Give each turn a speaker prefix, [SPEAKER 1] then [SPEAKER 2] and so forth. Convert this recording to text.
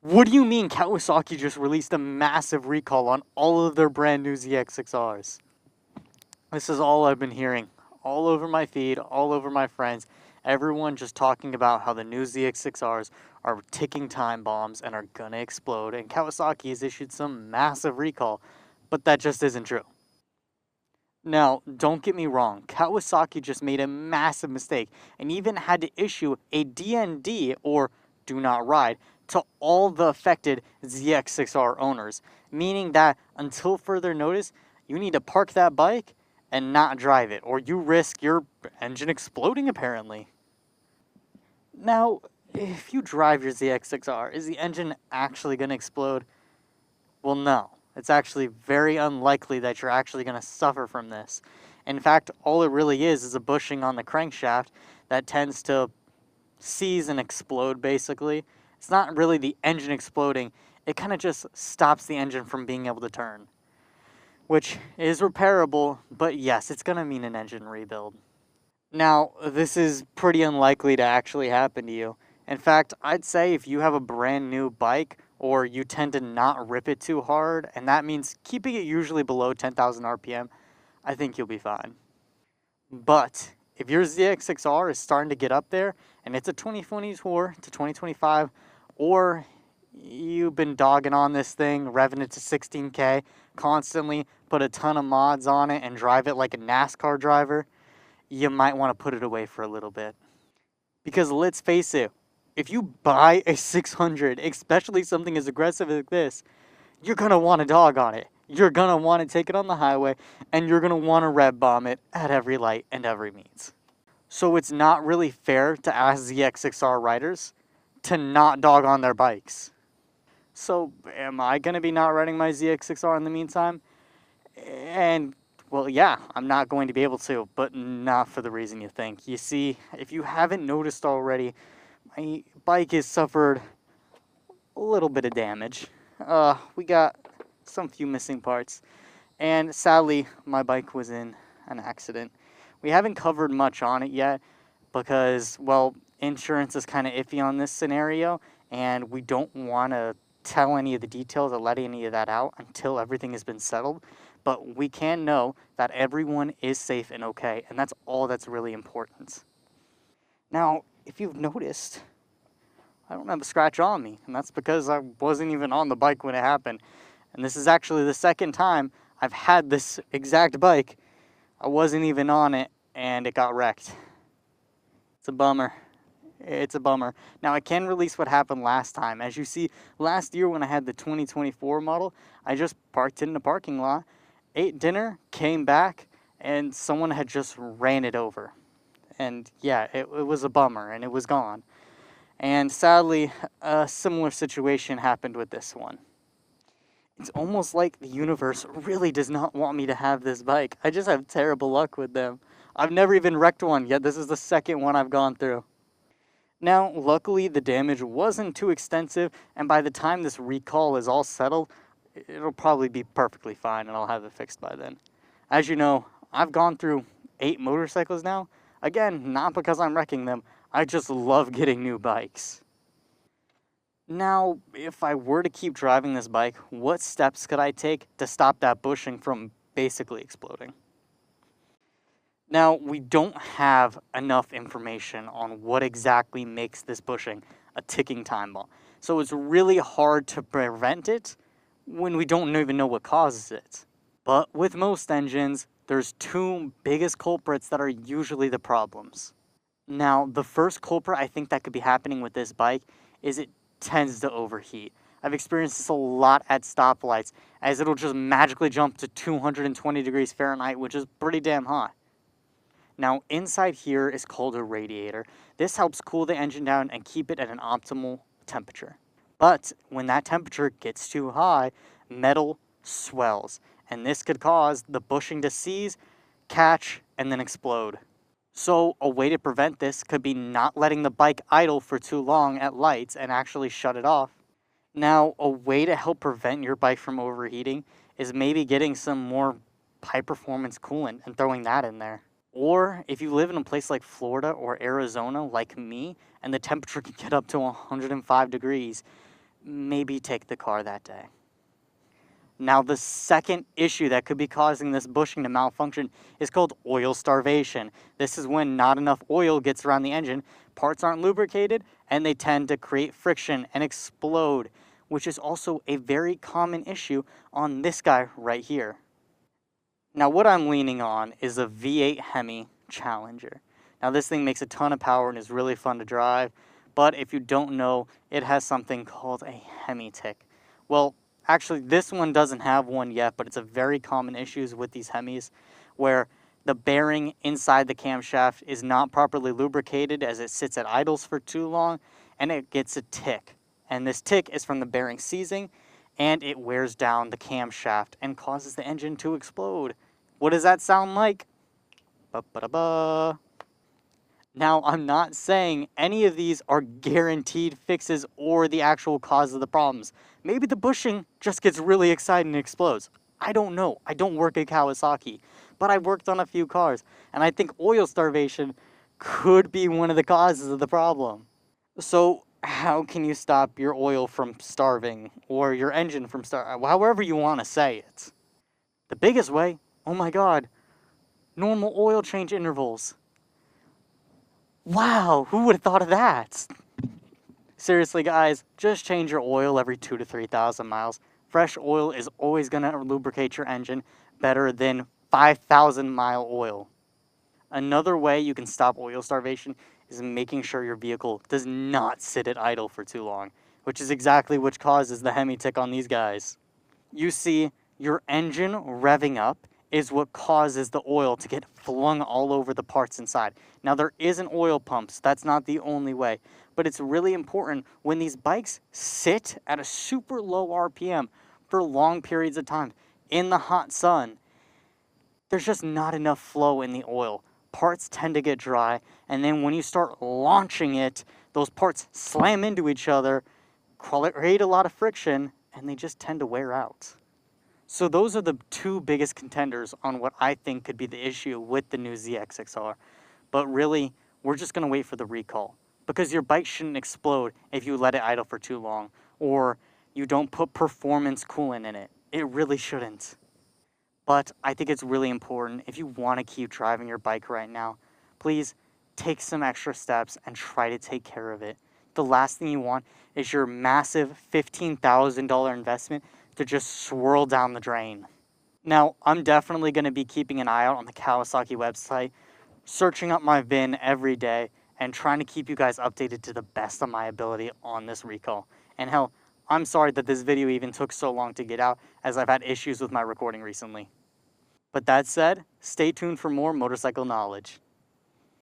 [SPEAKER 1] What do you mean Kawasaki just released a massive recall on all of their brand new ZX6Rs? This is all I've been hearing. All over my feed, all over my friends. Everyone just talking about how the new ZX6Rs are ticking time bombs and are gonna explode, and Kawasaki has issued some massive recall, but that just isn't true. Now, don't get me wrong, Kawasaki just made a massive mistake and even had to issue a DND, or do not ride, to all the affected ZX6R owners, meaning that until further notice, you need to park that bike and not drive it, or you risk your engine exploding apparently. Now, if you drive your ZX6R, is the engine actually going to explode? Well, no. It's actually very unlikely that you're actually going to suffer from this. In fact, all it really is a bushing on the crankshaft that tends to seize and explode, basically. It's not really the engine exploding. It kind of just stops the engine from being able to turn, which is repairable, but yes, it's going to mean an engine rebuild. Now, this is pretty unlikely to actually happen to you. In fact, I'd say if you have a brand new bike, or you tend to not rip it too hard, and that means keeping it usually below 10,000 RPM, I think you'll be fine. But if your ZX6R is starting to get up there, and it's a 2024 to 2025, or you've been dogging on this thing, revving it to 16K, constantly put a ton of mods on it and drive it like a NASCAR driver, you might want to put it away for a little bit. Because let's face it, if you buy a 600, especially something as aggressive as this, you're going to want to dog on it. You're going to want to take it on the highway, and you're going to want to rev bomb it at every light and every means. So it's not really fair to ask ZX6R riders to not dog on their bikes. So am I going to be not riding my ZX6R in the meantime? And, well, yeah, I'm not going to be able to, but not for the reason you think. You see, if you haven't noticed already, my bike has suffered a little bit of damage. We got some few missing parts, and sadly, my bike was in an accident. We haven't covered much on it yet because, well, insurance is kind of iffy on this scenario, and we don't want to tell any of the details or let any of that out until everything has been settled. But we can know that everyone is safe and okay, and that's all that's really important. Now, if you've noticed, I don't have a scratch on me, and that's because I wasn't even on the bike when it happened. And this is actually the second time I've had this exact bike. I wasn't even on it, and it got wrecked. It's a bummer. It's a bummer. Now, I can release what happened last time. As you see, last year when I had the 2024 model, I just parked it in the parking lot, ate dinner, came back, and someone had just ran it over. And yeah, it was a bummer, and it was gone. And sadly, a similar situation happened with this one. It's almost like the universe really does not want me to have this bike. I just have terrible luck with them. I've never even wrecked one yet. This is the second one I've gone through. Now, luckily, the damage wasn't too extensive, and by the time this recall is all settled, it'll probably be perfectly fine, and I'll have it fixed by then. As you know, I've gone through 8 motorcycles now. Again, not because I'm wrecking them. I just love getting new bikes. Now, if I were to keep driving this bike, what steps could I take to stop that bushing from basically exploding? Now, we don't have enough information on what exactly makes this bushing a ticking time bomb. So it's really hard to prevent it when we don't even know what causes it. But with most engines, there's 2 biggest culprits that are usually the problems. Now, the first culprit I think that could be happening with this bike is it tends to overheat. I've experienced this a lot at stoplights, as it'll just magically jump to 220 degrees Fahrenheit, which is pretty damn hot. Now, inside here is called a radiator. This helps cool the engine down and keep it at an optimal temperature. But when that temperature gets too high, metal swells, and this could cause the bushing to seize, catch, and then explode. So a way to prevent this could be not letting the bike idle for too long at lights and actually shut it off. Now, a way to help prevent your bike from overheating is maybe getting some more high performance coolant and throwing that in there. Or if you live in a place like Florida or Arizona like me, and the temperature can get up to 105 degrees, maybe take the car that day. Now, the second issue that could be causing this bushing to malfunction is called oil starvation. This is when not enough oil gets around the engine, parts aren't lubricated, and they tend to create friction and explode, which is also a very common issue on this guy right here. Now, what I'm leaning on is a V8 Hemi Challenger. Now, this thing makes a ton of power and is really fun to drive, but if you don't know, it has something called a Hemi tick. Well, actually, this one doesn't have one yet, but it's a very common issue with these Hemis, where the bearing inside the camshaft is not properly lubricated as it sits at idles for too long, and it gets a tick. And this tick is from the bearing seizing, and it wears down the camshaft and causes the engine to explode. What does that sound like? Ba-ba-da-ba. Now, I'm not saying any of these are guaranteed fixes or the actual cause of the problems. Maybe the bushing just gets really excited and explodes. I don't know. I don't work at Kawasaki, but I've worked on a few cars, and I think oil starvation could be one of the causes of the problem. So, how can you stop your oil from starving or your engine from starving? However you want to say it. The biggest way, oh my god, normal oil change intervals. Wow, who would have thought of that? Seriously, guys, just change your oil every 2,000 to 3,000 miles. Fresh oil is always going to lubricate your engine better than 5,000-mile oil. Another way you can stop oil starvation is making sure your vehicle does not sit at idle for too long, which is exactly what causes the Hemi tick on these guys. You see, your engine revving up is what causes the oil to get flung all over the parts inside. Now, there is an oil pump, so that's not the only way, but it's really important when these bikes sit at a super low RPM for long periods of time in the hot sun. There's just not enough flow in the oil. Parts tend to get dry, and then when you start launching it, those parts slam into each other, create a lot of friction, and they just tend to wear out. So those are the two biggest contenders on what I think could be the issue with the new ZX6R. But really, we're just going to wait for the recall, because your bike shouldn't explode if you let it idle for too long, or you don't put performance coolant in it. It really shouldn't. But I think it's really important, if you want to keep driving your bike right now, please take some extra steps and try to take care of it. The last thing you want is your massive $15,000 investment to just swirl down the drain. Now, I'm definitely going to be keeping an eye out on the Kawasaki website, searching up my VIN every day, and trying to keep you guys updated to the best of my ability on this recall. And hell, I'm sorry that this video even took so long to get out, as I've had issues with my recording recently. But that said, stay tuned for more motorcycle knowledge.